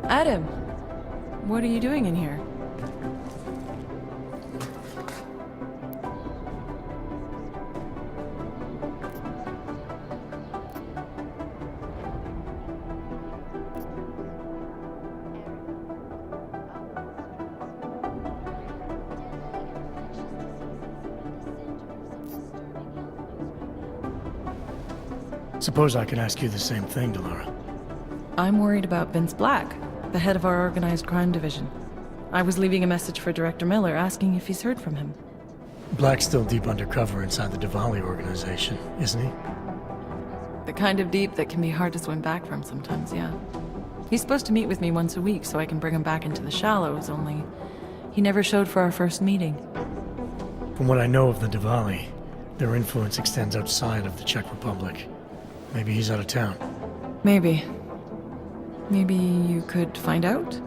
Adam, what are you doing in here? Suppose I could ask you the same thing, Delora. I'm worried about Vince Black, the head of our organized crime division. I was leaving a message for Director Miller asking if he's heard from him. Black's still deep undercover inside the Diwali organization, isn't he? The kind of deep that can be hard to swim back from sometimes, yeah. He's supposed to meet with me once a week so I can bring him back into the shallows, only he never showed for our first meeting. From what I know of the Diwali, their influence extends outside of the Czech Republic. Maybe he's out of town. Maybe. Maybe you could find out?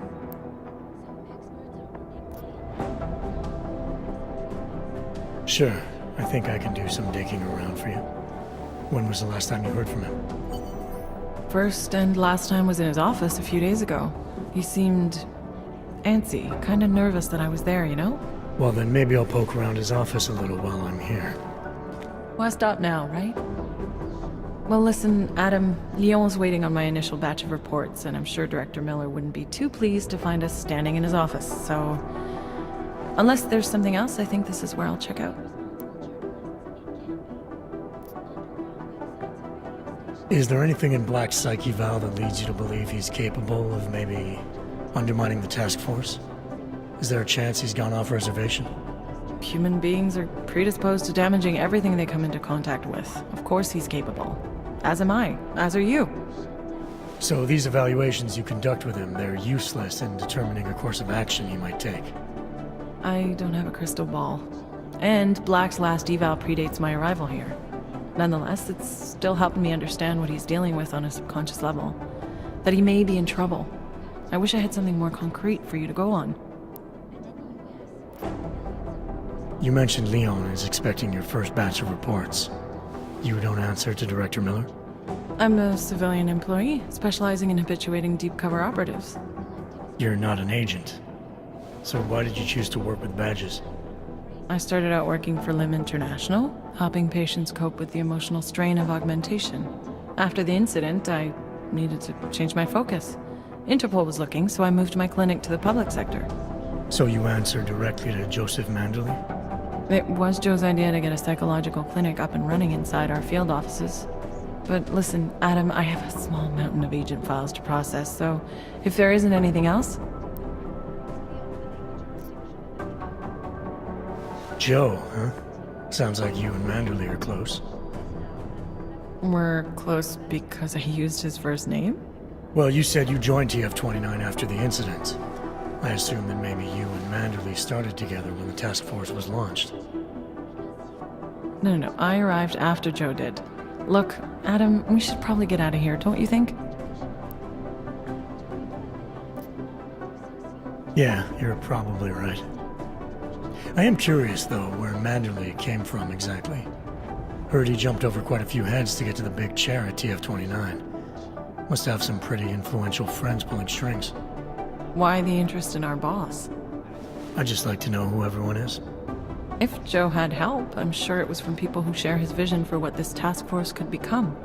Sure, I think I can do some digging around for you. When was the last time you heard from him? First and last time was in his office a few days ago. He seemed antsy, kind of nervous that I was there, you know? Well, then maybe I'll poke around his office a little while I'm here. Why stop now, right? Well, listen, Adam, Lyon's waiting on my initial batch of reports, and I'm sure Director Miller wouldn't be too pleased to find us standing in his office, so... Unless there's something else, I think this is where I'll check out. Is there anything in Black's psyche, Val, that leads you to believe he's capable of maybe undermining the task force? Is there a chance he's gone off reservation? Human beings are predisposed to damaging everything they come into contact with. Of course he's capable. As am I. As are you. So these evaluations you conduct with him, they're useless in determining a course of action he might take. I don't have a crystal ball. And Black's last eval predates my arrival here. Nonetheless, it's still helping me understand what he's dealing with on a subconscious level. That he may be in trouble. I wish I had something more concrete for you to go on. You mentioned Leon is expecting your first batch of reports. You don't answer to Director Miller? I'm a civilian employee, specializing in habituating deep cover operatives. You're not an agent. So why did you choose to work with badges? I started out working for LIM International, helping patients cope with the emotional strain of augmentation. After the incident, I needed to change my focus. Interpol was looking, so I moved my clinic to the public sector. So you answer directly to Joseph Manderley? It was Joe's idea to get a psychological clinic up and running inside our field offices. But listen, Adam, I have a small mountain of agent files to process, so if there isn't anything else... Joe, huh? Sounds like you and Manderley are close. We're close because I used his first name? Well, you said you joined TF-29 after the incident. I assume that maybe you and Manderley started together when the task force was launched. No, I arrived after Joe did. Look, Adam, we should probably get out of here, don't you think? Yeah, you're probably right. I am curious, though, where Manderley came from exactly. Heard he jumped over quite a few heads to get to the big chair at TF-29. Must have some pretty influential friends pulling strings. Why the interest in our boss? I'd just like to know who everyone is. If Joe had help, I'm sure it was from people who share his vision for what this task force could become.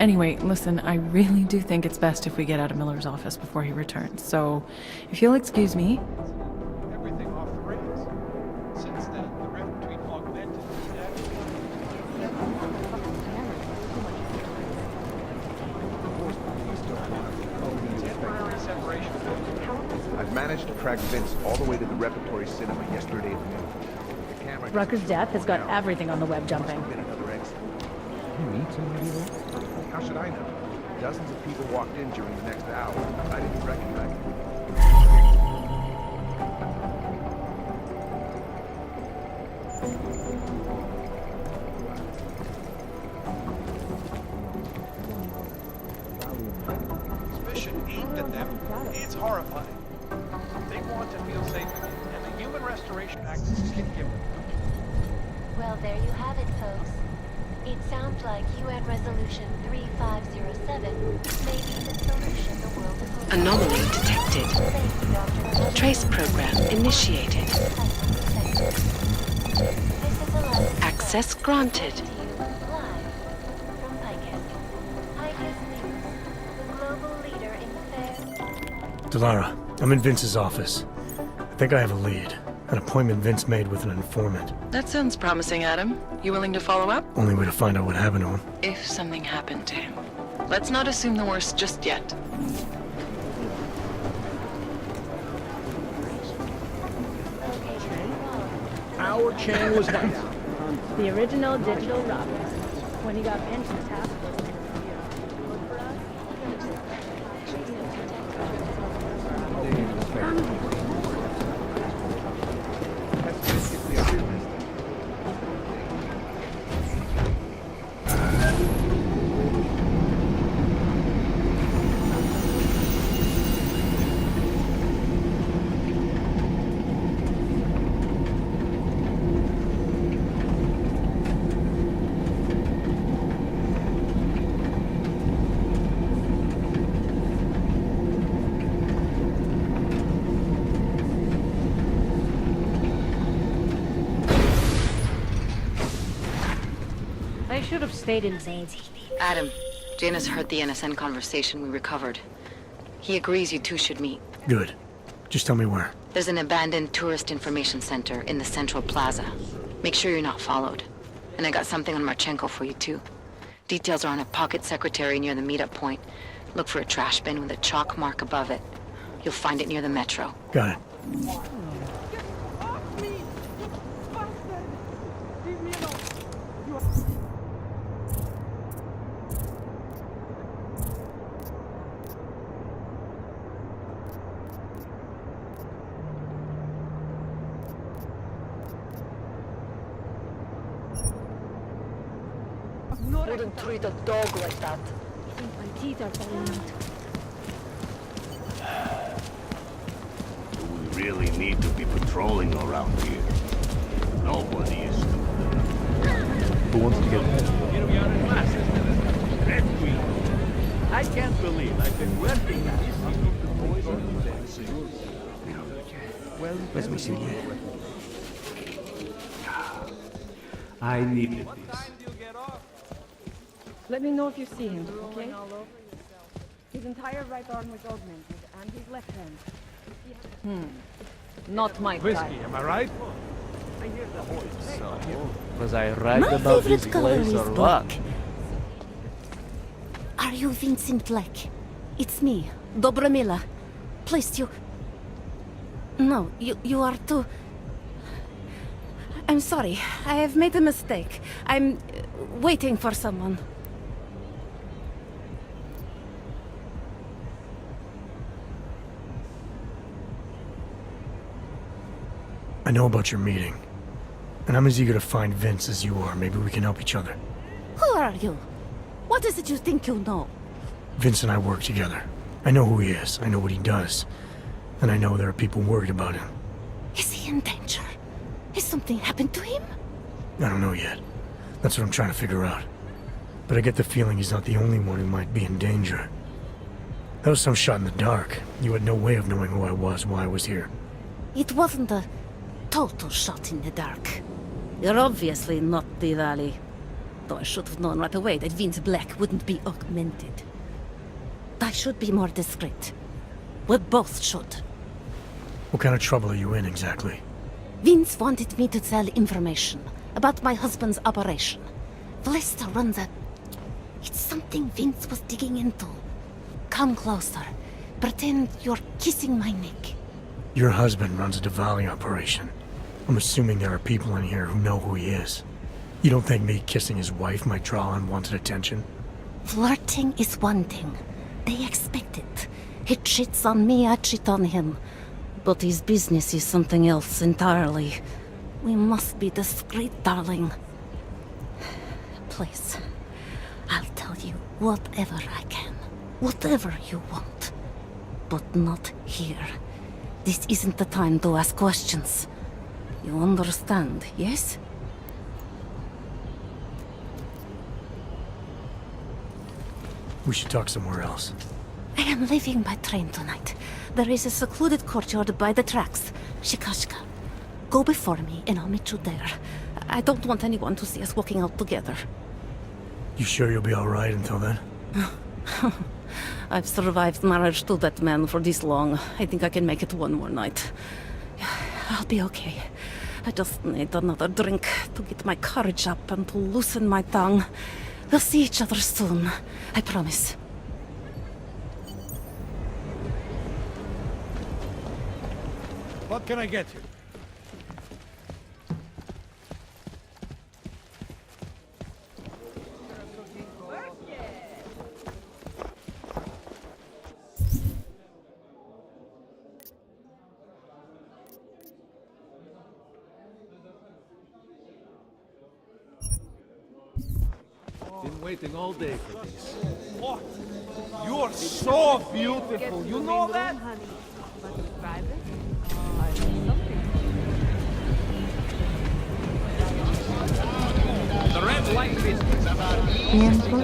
Anyway, listen, I really do think it's best if we get out of Miller's office before he returns, so if you'll excuse me... Everything off the rails. Since then, the rift between augmented I've managed to track Vince all the way to the repertory cinema yesterday at noon. The camera Rucker's death has got everything on the web jumping. Another exit. You meet somebody there? How should I know? Dozens of people walked in during the next hour. I didn't recognize them. suspicion aimed at them is horrifying. They want to feel safe again, and the Human Restoration Act can give them. Well, there you have it, folks. It sounds like UN Resolution 3507 may be the solution the world is looking for. Anomaly detected. Thank you, Dr. Trace program initiated. This is Alexis. Access granted. To you live from Picus. Picus News, the global leader in fair. Delara, I'm in Vince's office. I think I have a lead. An appointment Vince made with an informant. That sounds promising, Adam. You willing to follow up? Only way to find out what happened to him. If something happened to him. Let's not assume the worst just yet. Our Chang was nice. The original digital robber. When he got benched, his task was to I should have stayed in Zane's. Adam, Janus heard the NSN conversation we recovered. He agrees you two should meet. Good. Just tell me where. There's an abandoned tourist information center in the central plaza. Make sure you're not followed. And I got something on Marchenko for you too. Details are on a pocket secretary near the meetup point. Look for a trash bin with a chalk mark above it. You'll find it near the metro. Got it. Wouldn't treat a dog like that. I think my teeth are falling out. Do we really need to be patrolling around here? Nobody is stupid. Who wants to get ahead? Here we are at last, isn't it? Red Queen. I can't believe I've been working at this. Let me see. I needed this. Let me know if you see him, okay? His entire right arm was augmented, and his left hand. Not my Whiskey, type. am I right? Was I right My about this favorite color place is or black. what? Are you Vincent Black? It's me, Dobromila. Please, you... No, you are too... I'm sorry. I have made a mistake. I'm waiting for someone. I know about your meeting. And I'm as eager to find Vince as you are. Maybe we can help each other. Who are you? What is it you think you know? Vince and I work together. I know who he is. I know what he does. And I know there are people worried about him. Is he in danger? Has something happened to him? I don't know yet. That's what I'm trying to figure out. But I get the feeling he's not the only one who might be in danger. That was some shot in the dark. You had no way of knowing who I was, why I was here. It wasn't a total shot in the dark. You're obviously not the Valley. Though I should have known right away that Vince Black wouldn't be augmented. I should be more discreet. We both should. What kind of trouble are you in, exactly? Vince wanted me to tell information about my husband's operation. Vlesta runs a... It's something Vince was digging into. Come closer. Pretend you're kissing my neck. Your husband runs a Diwali operation. I'm assuming there are people in here who know who he is. You don't think me kissing his wife might draw unwanted attention? Flirting is one thing. They expect it. He cheats on me, I cheat on him. But his business is something else entirely. We must be discreet, darling. Please, I'll tell you whatever I can. Whatever you want. But not here. This isn't the time to ask questions. You understand, yes? We should talk somewhere else. I am leaving by train tonight. There is a secluded courtyard by the tracks. Shikashka. Go before me and I'll meet you there. I don't want anyone to see us walking out together. You sure you'll be alright until then? I've survived marriage to that man for this long. I think I can make it one more night. I'll be okay. I just need another drink to get my courage up and to loosen my tongue. We'll see each other soon. I promise. What can I get you? Been waiting all day for this. What? You're so beautiful. You know that? The red light business.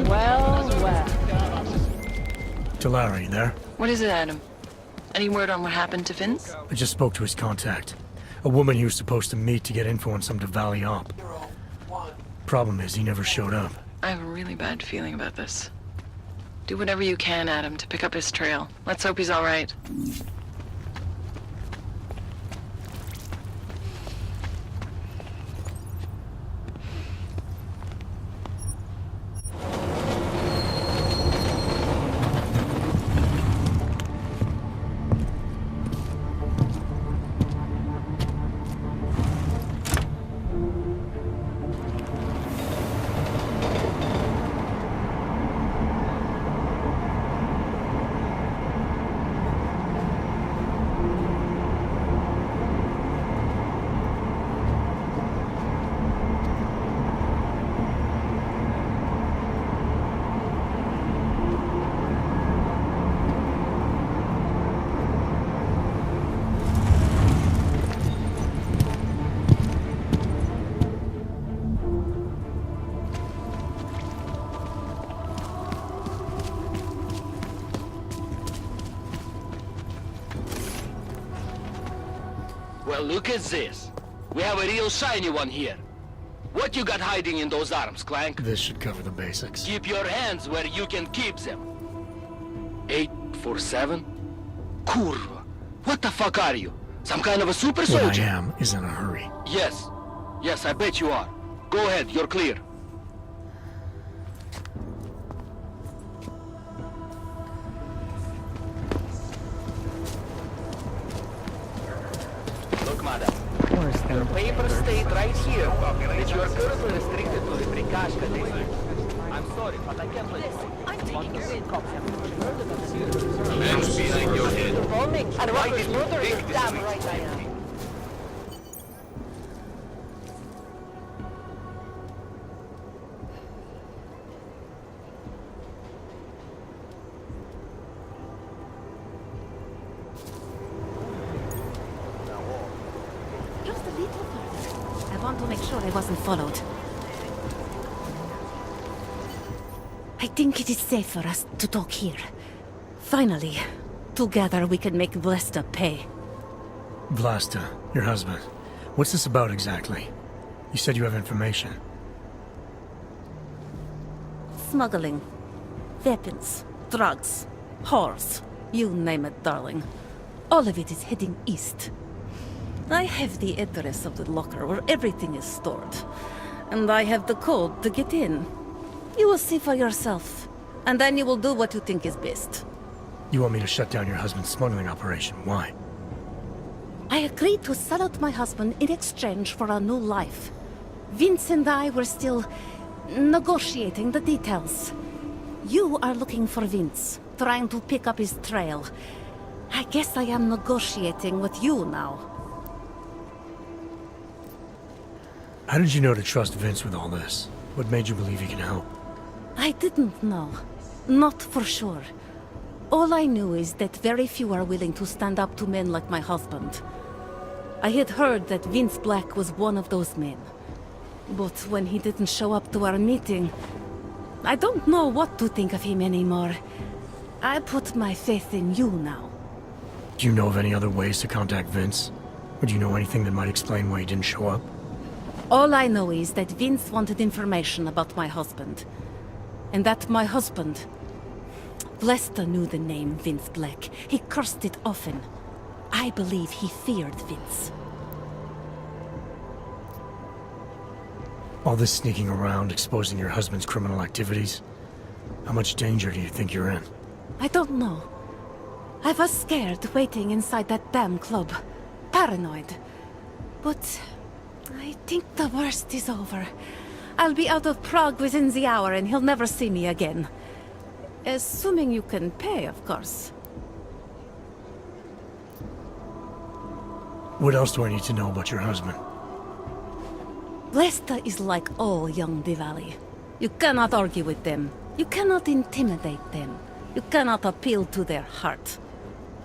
Well, well. Talara, you there? What is it, Adam? Any word on what happened to Vince? I just spoke to his contact. A woman he was supposed to meet to get info on some Diwali op. Problem is, he never showed up. I have a really bad feeling about this. Do whatever you can, Adam, to pick up his trail. Let's hope he's all right. Well, look at this. We have a real shiny one here. What you got hiding in those arms, Clank? This should cover the basics. Keep your hands where you can keep them. 847? Kurva. What the fuck are you? Some kind of a super soldier? What I am is in a hurry. Yes. Yes, I bet you are. Go ahead, you're clear. Look, madam. Your papers state right here that you are currently restricted to the Prikashka district. I'm sorry, but I can't let you. I'm taking your in. Hands behind your head. And what is murder is damn right I am. Just a little further. I want to make sure I wasn't followed. I think it is safe for us to talk here. Finally, together we can make Vlasta pay. Vlasta, your husband. What's this about exactly? You said you have information. Smuggling. Weapons. Drugs. Whores. You name it, darling. All of it is heading east. I have the address of the locker where everything is stored. And I have the code to get in. You will see for yourself. And then you will do what you think is best. You want me to shut down your husband's smuggling operation? Why? I agreed to sell out my husband in exchange for a new life. Vince and I were still negotiating the details. You are looking for Vince, trying to pick up his trail. I guess I am negotiating with you now. How did you know to trust Vince with all this? What made you believe he can help? I didn't know. Not for sure. All I knew is that very few are willing to stand up to men like my husband. I had heard that Vince Black was one of those men. But when he didn't show up to our meeting, I don't know what to think of him anymore. I put my faith in you now. Do you know of any other ways to contact Vince? Or do you know anything that might explain why he didn't show up? All I know is that Vince wanted information about my husband. And that my husband... Lester knew the name Vince Black. He cursed it often. I believe he feared Vince. All this sneaking around, exposing your husband's criminal activities. How much danger do you think you're in? I don't know. I was scared waiting inside that damn club. Paranoid. But I think the worst is over. I'll be out of Prague within the hour and he'll never see me again. Assuming you can pay, of course. What else do I need to know about your husband? Lester is like all young Diwali. You cannot argue with them. You cannot intimidate them. You cannot appeal to their heart.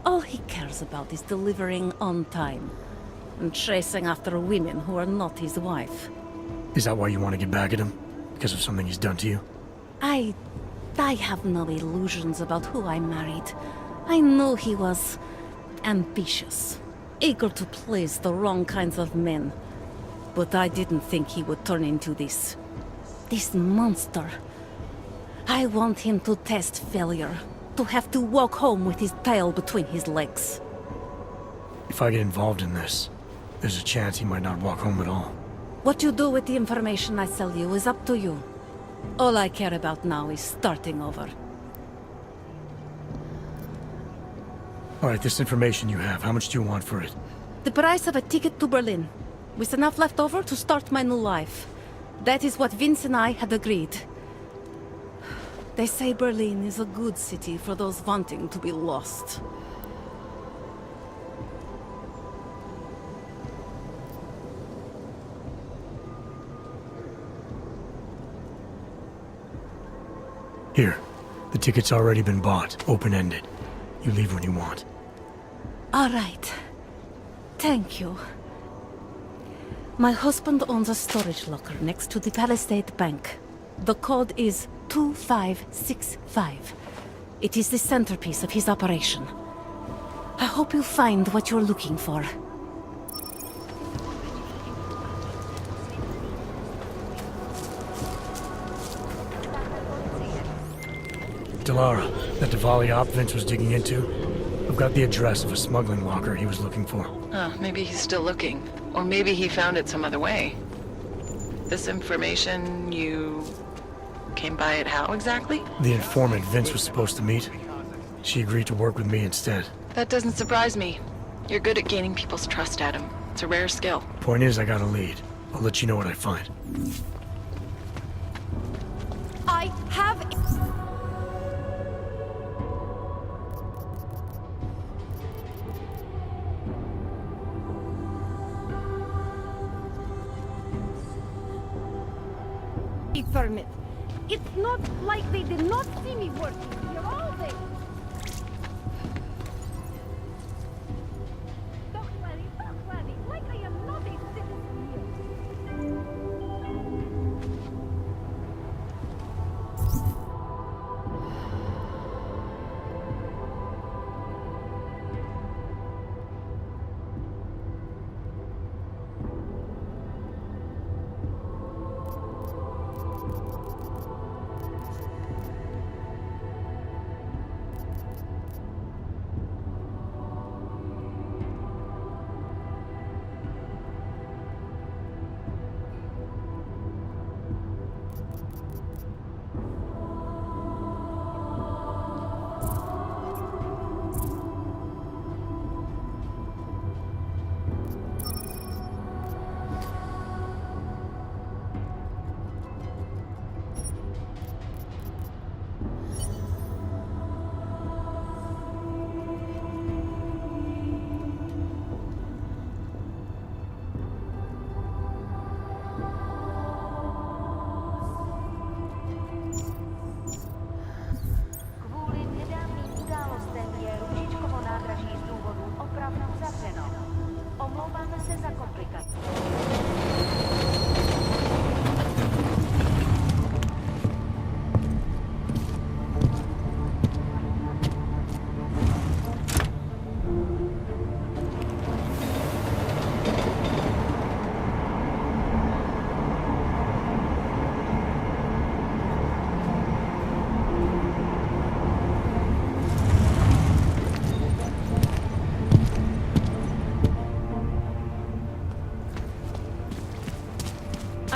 All he cares about is delivering on time. And chasing after women who are not his wife. Is that why you want to get back at him? Because of something he's done to you? I have no illusions about who I married. I know he was ambitious, eager to please the wrong kinds of men. But I didn't think he would turn into this monster. I want him to test failure, to have to walk home with his tail between his legs. If I get involved in this, there's a chance he might not walk home at all. What you do with the information I sell you is up to you. All I care about now is starting over. Alright, this information you have, how much do you want for it? The price of a ticket to Berlin, with enough left over to start my new life. That is what Vince and I had agreed. They say Berlin is a good city for those wanting to be lost. Here, the ticket's already been bought, open-ended. You leave when you want. All right. Thank you. My husband owns a storage locker next to the Palisade Bank. The code is 2565. It is the centerpiece of his operation. I hope you find what you're looking for. Delara, that Diwali op Vince was digging into, I've got the address of a smuggling locker he was looking for. Maybe he's still looking. Or maybe he found it some other way. This information, you came by it how exactly? The informant Vince was supposed to meet, she agreed to work with me instead. That doesn't surprise me. You're good at gaining people's trust, Adam. It's a rare skill. Point is, I got a lead. I'll let you know what I find. I have... permit. It's not like they did not see me working here all day. Don't worry, like I am not a citizen here.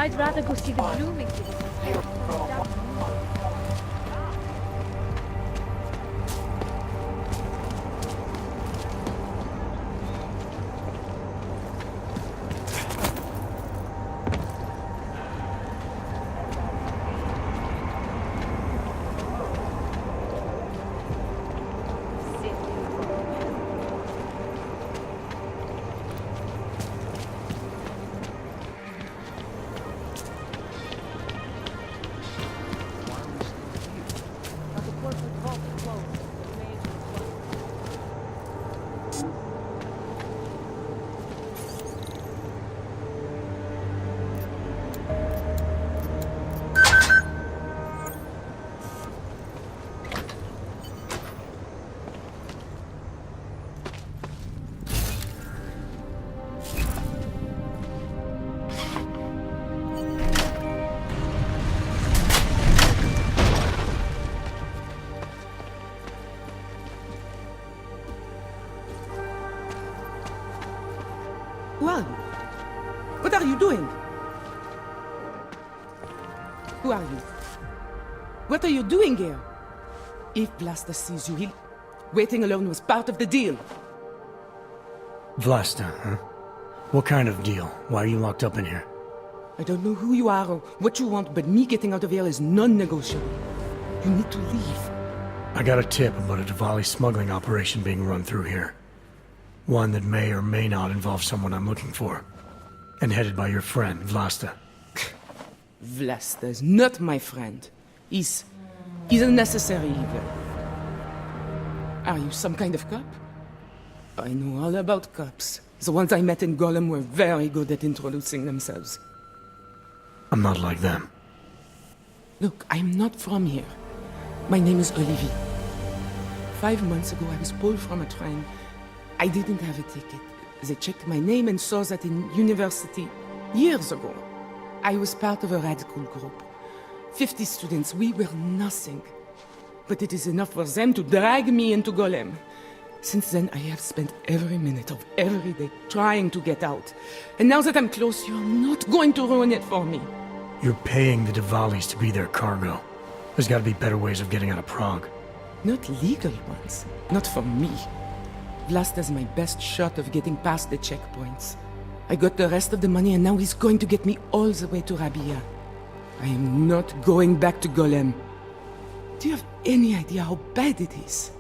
I'd rather go see the blooming city. Who are you? What are you doing? Who are you? What are you doing here? If Blaster sees you, he'll... Waiting alone was part of the deal. Vlasta, huh? What kind of deal? Why are you locked up in here? I don't know who you are or what you want, but me getting out of here is non-negotiable. You need to leave. I got a tip about a Diwali smuggling operation being run through here. One that may or may not involve someone I'm looking for. And headed by your friend, Vlasta. Vlasta is not my friend. He's a necessary evil. Are you some kind of cop? I know all about cops. The ones I met in Golem were very good at introducing themselves. I'm not like them. Look, I'm not from here. My name is Olivier. 5 months ago, I was pulled from a train. I didn't have a ticket. They checked my name and saw that in university years ago. I was part of a radical group. 50 students, we were nothing. But it is enough for them to drag me into Golem. Since then, I have spent every minute of every day trying to get out. And now that I'm close, you're not going to ruin it for me. You're paying the Diwalis to be their cargo. There's gotta be better ways of getting out of Prague. Not legal ones. Not for me. Vlasta's my best shot of getting past the checkpoints. I got the rest of the money and now he's going to get me all the way to Rabia. I am not going back to Golem. Do you have any idea how bad it is?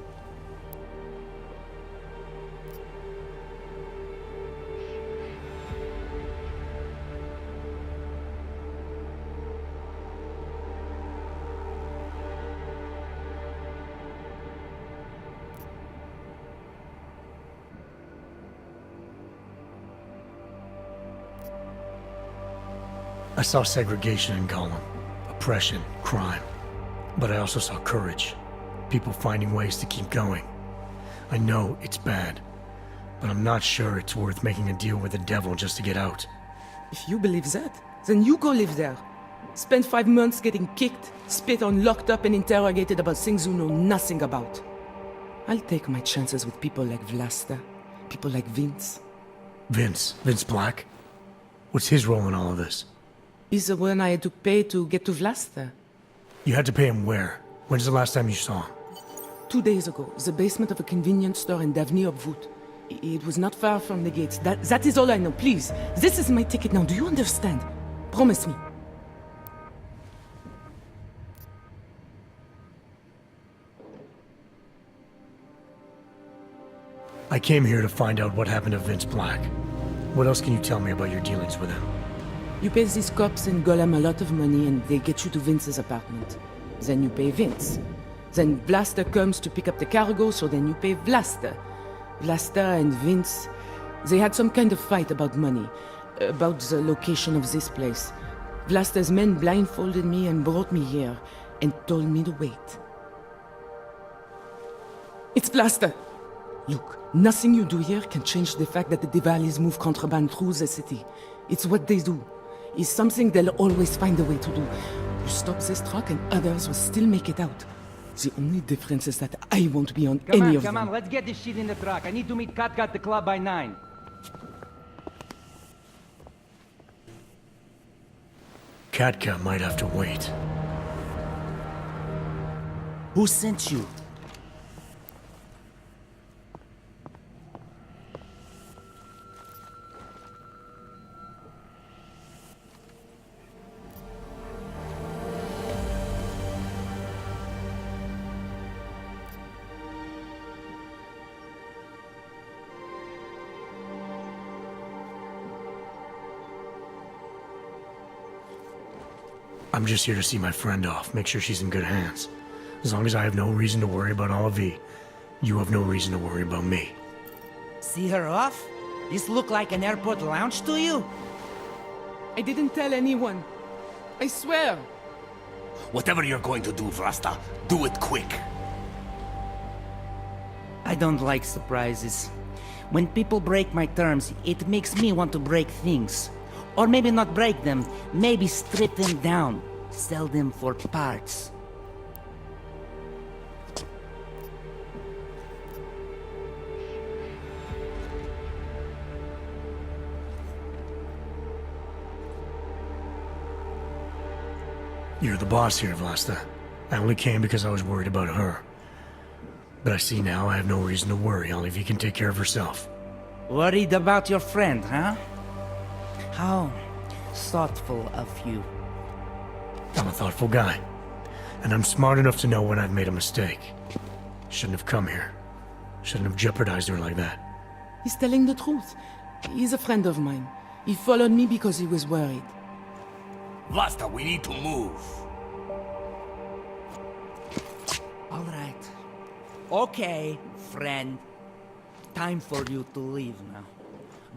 I saw segregation in Gollum, oppression, crime. But I also saw courage, people finding ways to keep going. I know it's bad, but I'm not sure it's worth making a deal with the devil just to get out. If you believe that, then you go live there. Spend 5 months getting kicked, spit on, locked up and interrogated about things you know nothing about. I'll take my chances with people like Vlasta, people like Vince. Vince Black? What's his role in all of this? He's the one I had to pay to get to Vlasta. You had to pay him where? When's the last time you saw him? 2 days ago, the basement of a convenience store in Davni Obvut. It was not far from the gates. That is all I know. Please, this is my ticket now. Do you understand? Promise me. I came here to find out what happened to Vince Black. What else can you tell me about your dealings with him? You pay these cops in Golem a lot of money and they get you to Vince's apartment. Then you pay Vince. Then Vlasta comes to pick up the cargo, so then you pay Vlasta. Vlasta and Vince, they had some kind of fight about money, about the location of this place. Vlasta's men blindfolded me and brought me here and told me to wait. It's Vlasta! Look, nothing you do here can change the fact that the Diwalis move contraband through the city. It's what they do. It's something they'll always find a way to do. You stop this truck and others will still make it out. The only difference is that I won't be on any of them. Come on, let's get this shit in the truck. I need to meet Katka at the club by 9. Katka might have to wait. Who sent you? I'm just here to see my friend off, make sure she's in good hands. As long as I have no reason to worry about Olivier, you have no reason to worry about me. See her off? This look like an airport lounge to you? I didn't tell anyone. I swear. Whatever you're going to do, Vrasta, do it quick. I don't like surprises. When people break my terms, it makes me want to break things. Or maybe not break them, maybe strip them down. Sell them for parts. You're the boss here, Vlasta. I only came because I was worried about her. But I see now I have no reason to worry. Olivier can take care of herself. Worried about your friend, huh? How thoughtful of you. I'm a thoughtful guy. And I'm smart enough to know when I've made a mistake. Shouldn't have come here. Shouldn't have jeopardized her like that. He's telling the truth. He's a friend of mine. He followed me because he was worried. Vlasta, we need to move. All right. Okay, friend. Time for you to leave now.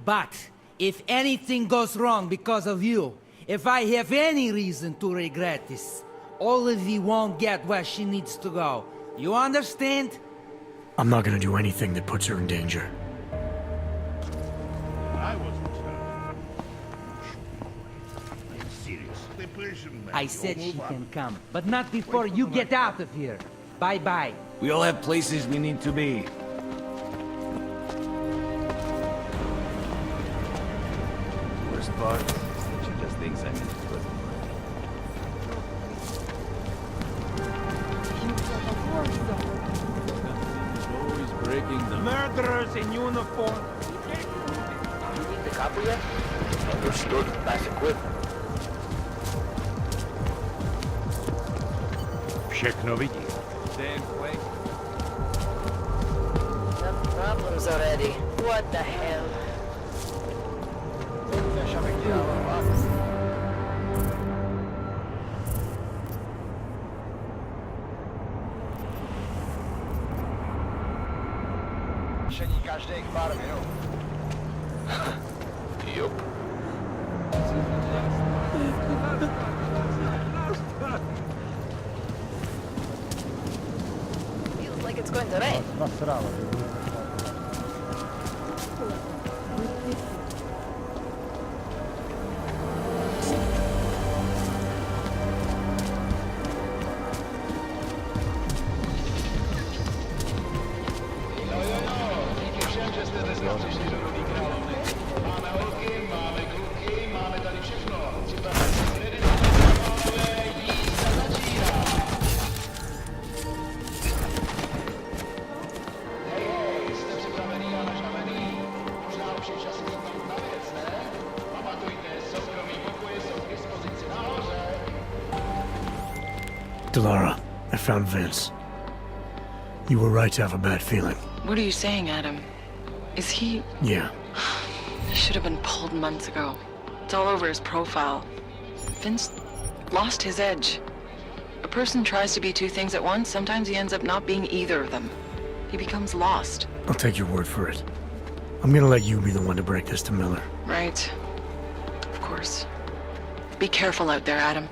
But if anything goes wrong because of you, if I have any reason to regret this, Olivier won't get where she needs to go. You understand? I'm not gonna do anything that puts her in danger. I wasn't I'm serious. I said she can come, but not before you get out of here. Bye-bye. We all have places we need to be. Worst part is that she just thinks I'm in it. Always breaking them. Murderers in uniform. You need the copper yet? Understood. Nice equipment. Všechno vidí. Damn place. Enough problems already. What the hell? Každých pár minut. Yup. Feels like it's going to rain. Delara, I found Vince. You were right to have a bad feeling. What are you saying, Adam? Is he... Yeah. He should have been pulled months ago. It's all over his profile. Vince lost his edge. A person tries to be two things at once, sometimes he ends up not being either of them. He becomes lost. I'll take your word for it. I'm gonna let you be the one to break this to Miller. Right. Of course. Be careful out there, Adam.